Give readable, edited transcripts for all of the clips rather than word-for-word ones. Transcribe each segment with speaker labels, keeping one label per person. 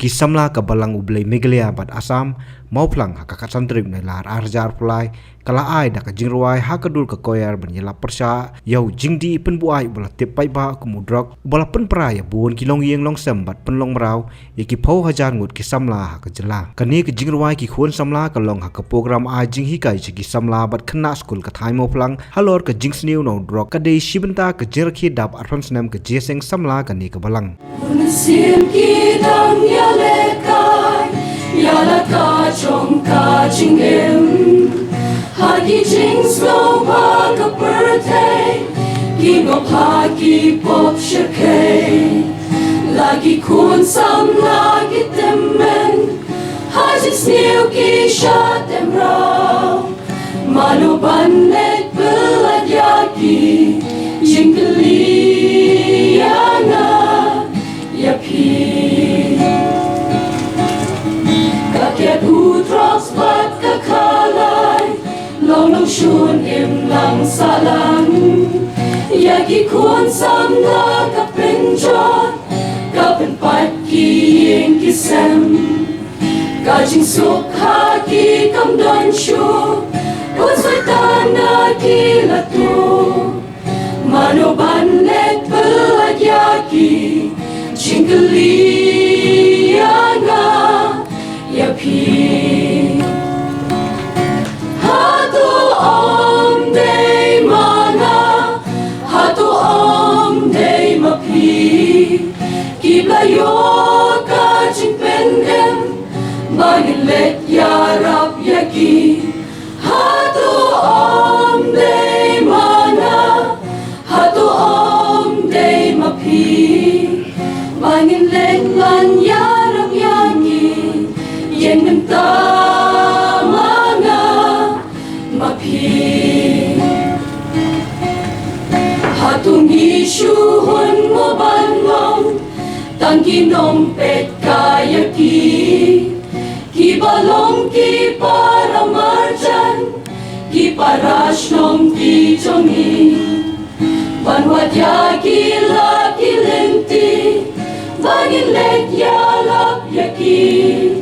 Speaker 1: Kisamla ka balang ublay Meghalaya bat Assam mau plang hakakat santrip na lar arjar pulai kala ai da ka jingruai hakadul ka koyar banyela persya yau jingdi penbuai bola tepai ba kumudrak bola penpraya buon kilong yeng long sembat penlong merau yaki pau hajar ngut kisamla hakajela kani ka jingruai ki khon samla ka long haka program a jing hikai chi kisamla bat khna school ka thai mo plang halor ka jingsniu no drok ka dei shibanta ka jirki dap arfans nam ka jeseng samla kani ka balang
Speaker 2: Sim kidam yalekai yalaka chongka chingem hagi jing slow ka birthday gingo hagi pop shake lagi kun sam lagi temen haji snew ki shatem raw maluban net beladyaki jingli yana yapi kakiat utrox bat kakalay long shun im lang salang yagi kun samna kapenjot kapen pat ki yeng kisem kajing suk haki kam don shu usatana ki latu manoban net beladyaki jingli yana yapi hatu om day mana hatu om day mapi kiblayo ka jingpendem bangin let yarap yaki hatu om day mana hatu om day mapi Mangin lenglan yarap yaki yen namtamana mapi hatung isyuhun mo banlong tangki nompet kayaki kibalong ki para marjan ki parash nong ki jongi banwat yaki laki lenti Bangin let yalap yaki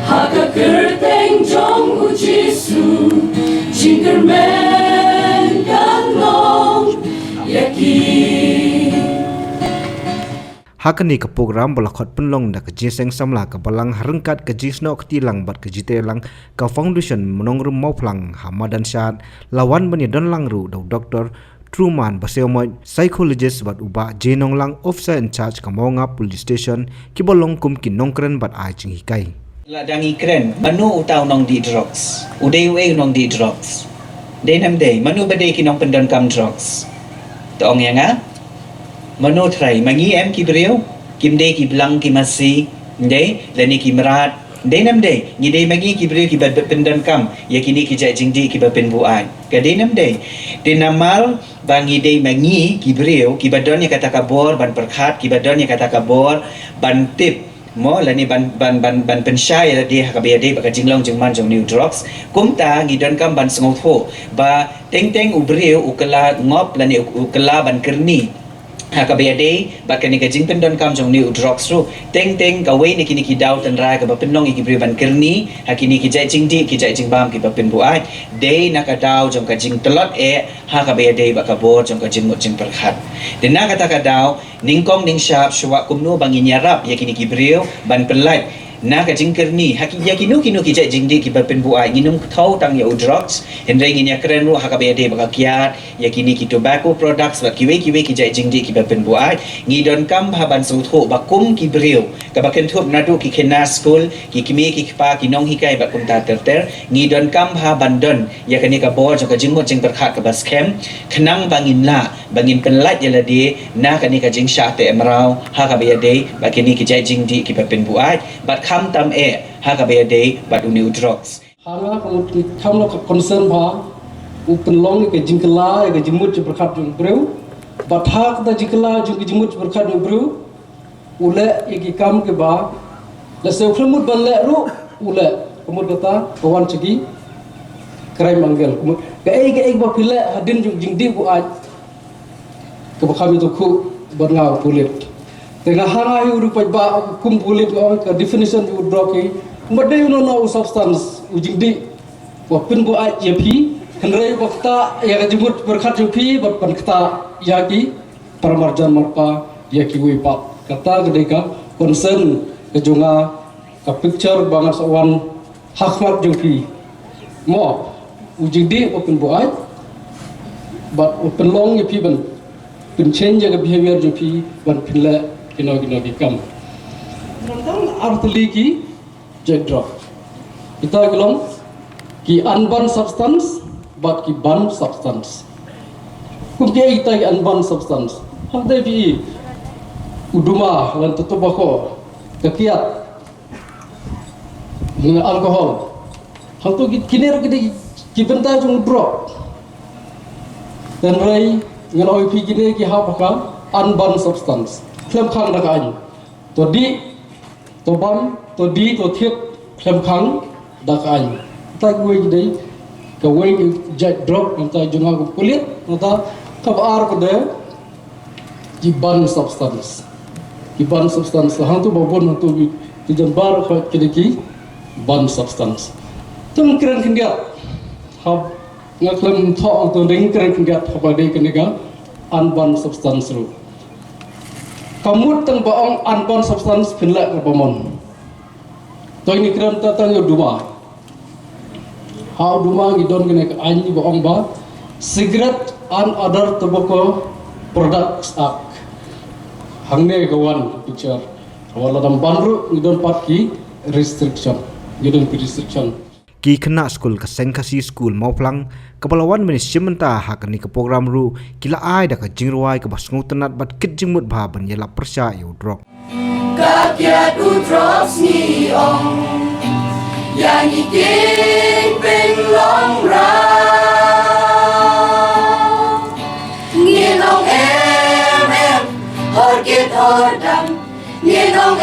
Speaker 2: Haka kerteng jong ujisu Jingermen ganlong yaki
Speaker 1: Hakani ka program balakot penlong da ka jeseng samla ka balang harengkat ka jisno ketilang bat ka jitelang ka foundation menongrum mau plang hamadan syat lawan bani don langru da doktor Truman Baseomoy psychologist bat uba jenong lang officer in charge ka Maunga police station kibolong kum kinongkren bat ai ching hikai
Speaker 3: la dangi kren manu utaw nong di drugs uday uay nong di drugs day nam day manu baday kinong pendan kam drugs toong yang nga manu try mangi em kibriyo kimday kiblang kimasi day lani kimrat day nam day ni day magi kibriyo kibat pendan kam yakini kijak jingdi kibat penbuan ka day nam day dinamal bangi day mangi kibriyo kibadon yang kata kabor ban perkhat kibadon yang kata kabor ban tip mo lani ban pensyai la dia hakabia day baka jinglong jingman jong new drugs kumta ngidon kam ban sengotho ba teng ubriyo ukala ngop lani ukala ban kerni hakabia day baka ni kajing pendon kam jong new drugs ru teng kawai ni kini kidaw tanra ka ba penlong ikibriyo ban kerni hakini kijai jingdi kijai jingbam ki ba penbuai day nakadaw jong kajing telot hakabia day baka bor jong kajing mot jing perkhat dina kata kadaw ningkong ning syap sywa kumno bangin yarap yakini kibriyo ban pelat na kajing kerni haki yakinu kinu kijai jingdi ki ba penbuai nginum thau tang ya drugs hendrai ngin ya keren ru hakabia day baka kiat yakini ki tobacco products ba kiwe kijai jingdi ki ba penbuai ngidon kam haban sutho bakum kibriyo ka baken thup nadu ki khena school ki kimi ki pa ki nong hikai ba kum ta ter ngidon kam ha bandon yakani ka bor jo ka jingmo jing perkhat ka bas kem khnang bangin la bangin penlat yala di na kani ka jing sha te emrau hakabia day ba kini kijai jingdi ki ba penbuai bat kham tam hakabia day bat uni drugs
Speaker 4: hanga ko tham lo concern ba u penlong ke jingkala ke jimut berkat jung breu bathak da jingkala jung jimut berkat jung breu ule iki kam ke ba la se khmut ban le ru ule kumut kata kawan segi krai manggel kumut ke ai ba pile hadin jung jingdi ku aj ke bakami tu ku bangau kulit tengah hangai urupai ba kumpulit ke definition u droki madai no no substance ujingdi wa pin bu ai jepi henrai wakta ya jemut berkat jepi ban kata yaki paramarjan marpa yaki wipa kata gedeka concern kejunga ka picture bangas wan hakmat jepi mo ujingdi wa pin bu ai but open long jepi ban pin change ga behavior jepi ban pinla kino dikam tentang artli ki jet drop kita gelong ki unbound substance but ki bound substance kumke kita ki unbound substance hande bi uduma lan tobacco kekiat dengan alkohol hal tu kiner ki benta jung drop dan rai dengan OIP kini ki hapaka unbound substance klem khang dak anh to di to bam to di to thiet klem khang dak anh ta gwe dei ka we jet drop ta junga ko kulit ta kabar ko de kiban substance hang tu babon tu ti jambar ko kidiki ban substance tum kren kindia hab ngaklem tho to ding kren kindia hab de keniga unbound substance ru kamut tang baong unbound substance pinla ka pamon to ini kram ta tang duma how duma gidon gene ka anyi baong ba cigarette and other tobacco products act hangne gawan picture wala dam banru gidon pat ki restriction
Speaker 1: ki kena skul ka sengkasi skul mauplang kepalawan ministry menta hakani ke program ru kila ai da ka jingruai ka basngu tenat bat kit jingmut ba ban yela persya yu drop
Speaker 2: Kakiat drops ni ong yang iking pin long ra nginong hor kit hor dam nginong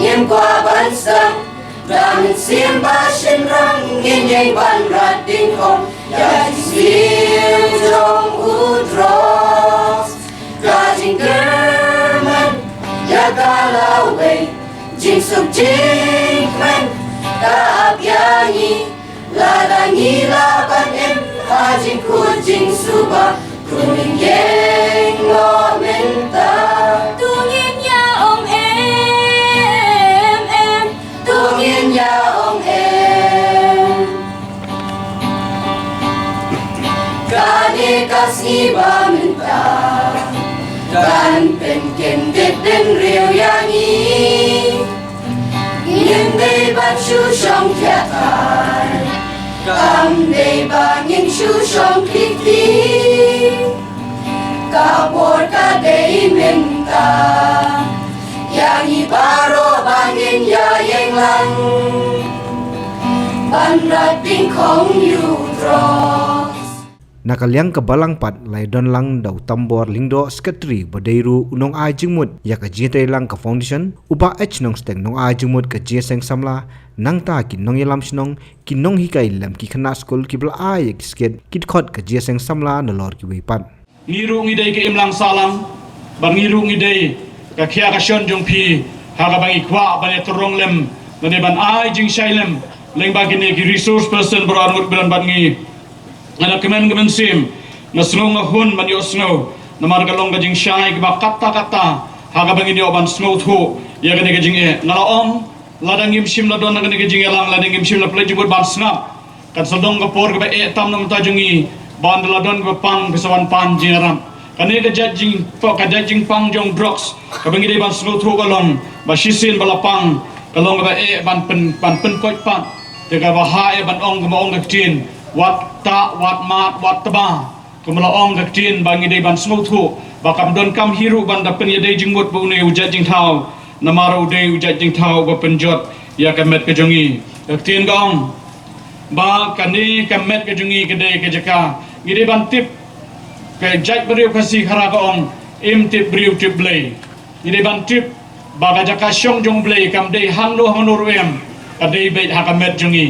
Speaker 2: ngin qua ban sang dan sim ba shin rang ngin yang ban rat ding hom ya sim jong u drops ka jing german ya kalau bay jing suk jing man ka ap yangi la dangi la ban em ha jing ku jing suba kuning yeng lo menta tungin ya om em tungin ya om em kani kasih ba menta kan pen ken det den riu yangi yin dei ban shu shong kya tai kam dei ba yin shu shong klik ti ka por ka dei menta yangi baro bangin ya yeng lang ban rat ding kong yu drops
Speaker 1: nakaliang ke balang pat lai don lang dau tambor lingdo sekretari badairu unong ai jingmut ya ka jite lang ka foundation uba h nong steng nong ai jingmut ka jeseng samla nang ta ki nong yelam shnong ki nong hikai lam ki khana school ki bla ai sket kit khot ka jeseng samla nalor ki weipan
Speaker 5: ngiru ngidei ke imlang salam bar ngiru ngidei ka khia ka shon jong phi ha ka bangi kwa ban etorong lem ne ban ai jing shailem leng ba ki ne ki resource person bro anut bilan ban ngi ana kemen sim na snow nga hun man yo snow na mar galong ga jing shai ba kata ha ka bangi dio ban snow thu ya ga ne ga jing e na om ladang im sim la don na ga ne ga jing elang ladang im sim la play jubur ban snap kan sodong ga por ga e tam nong ta jungi ban la don ga pang bisawan pan jingaram kan ne ga judging po ka judging pang jong drugs ka bangi de ban snow thu ga lon ba shisin balapang kalong ga e ban pen koi pan te ga ba ha e ban ong ga ong ga tin wat ta wat mat wat taba kumala ong ga tin bangi de ban snow thu ba kam don kam hiru ban da pen ye de jingmut bu ne uja jing thau na maru de uja jing thau ba pen jot ya ka met ka jongi ga tin gong ba kani ka met ka jongi ke de ke jaka ngide ban tip ke jaj beriu kasi khara ka ong im tip beriu tip blay ngide ban tip ba ga jaka shong jong blay kam de hang no ruem ka de be ha ka met jongi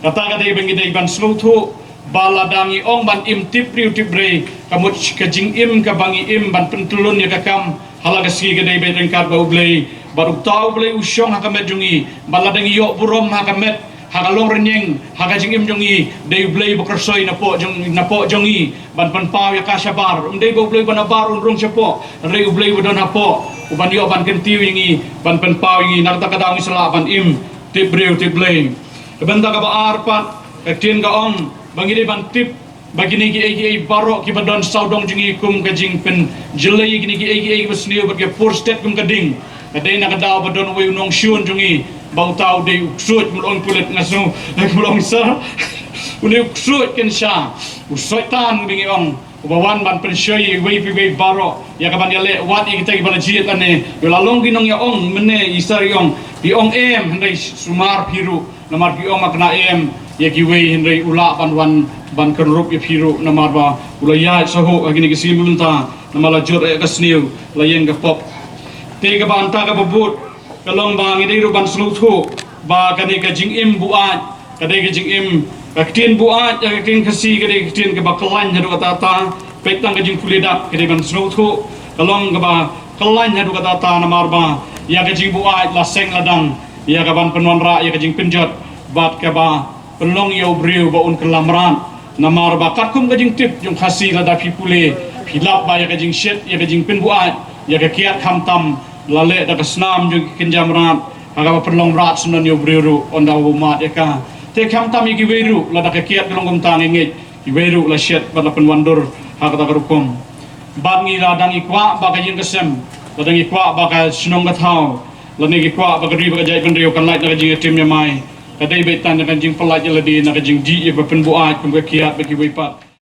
Speaker 5: kata kata bengi dai ban slow thu baladangi ong ban im tip riu tip bre kamut ka jing im ka bangi im ban pentulun ya ka kam halagaski kadai be ringkat ba ublei baru tau ublei usyong hakamet jungi baladang yok burom hakamet hakalong renyeng hakajing im jongi dei ublei bekersoi napo jongi ban panpau ya kasabar dei ba ublei banabar unrong sepo rei ublei bodon hapo uban yo ban kentiu yangi ban panpau yangi nakta kadang isla ban im tip breu tip blei benda ka ba arpat ketien ka om bangi ban tip bagi ni gi barok ki badon saudong jingi kum kajing pen jelai gi gi besniu bagi for state kum kading kadai nak daw badon we unong syun jingi bau tau de uksut mulong kulit ngasu mulong sa uni uksut ken sha usoitan bingi ong ubawan ban pensyoi we barok ya ka ban yale wat i kita bala jiet ane yo lalong ginong ya ong mene isar yong di ong em hendai sumar piru namar ki ong makna em ya ki we hendai ula ban kerup ya piru namar ba ulaya saho agini kisi multa namala jor ya kasniu layeng ka pop te ka banta ka bubut kalong ba ngidai ruban slutu ba kani ka jing im buat kadai ka jing im kaktien buat ya king kasi kadai kaktien ka bakalan hadu kata ta petang ka jing kulidak kadai ban slutu kalong ka ba kalan hadu kata ta namar ba ya ka jing buat laseng ladang ya ka ban penuan ra ya ka jing penjot bat ka ba penlong yo briu ba un kelamran namar ba kakum ka jing tip jong kasi lada pipule pilap ba ya ka jing shet ya ka jing penbuat ya ka kiat khamtam lale da kasnam jong kinjamrat aga ba penlong rat sunan yo briu on da umat ya ka te khamtam iki weru lada ka kiat kelong kum tang ngit i weru la shet ba la penwandur ha ka rukum ban ngi ladang ikwa ba ka jing kesem ladang ikwa ba ka sunong ka thau lani ikwa ba ka ri ba ka jai kan rio kan lai da ka jing tim ya mai kadai betan dengan jing pelaj ladi nak jing di ya penbuat kum kiat bagi wipat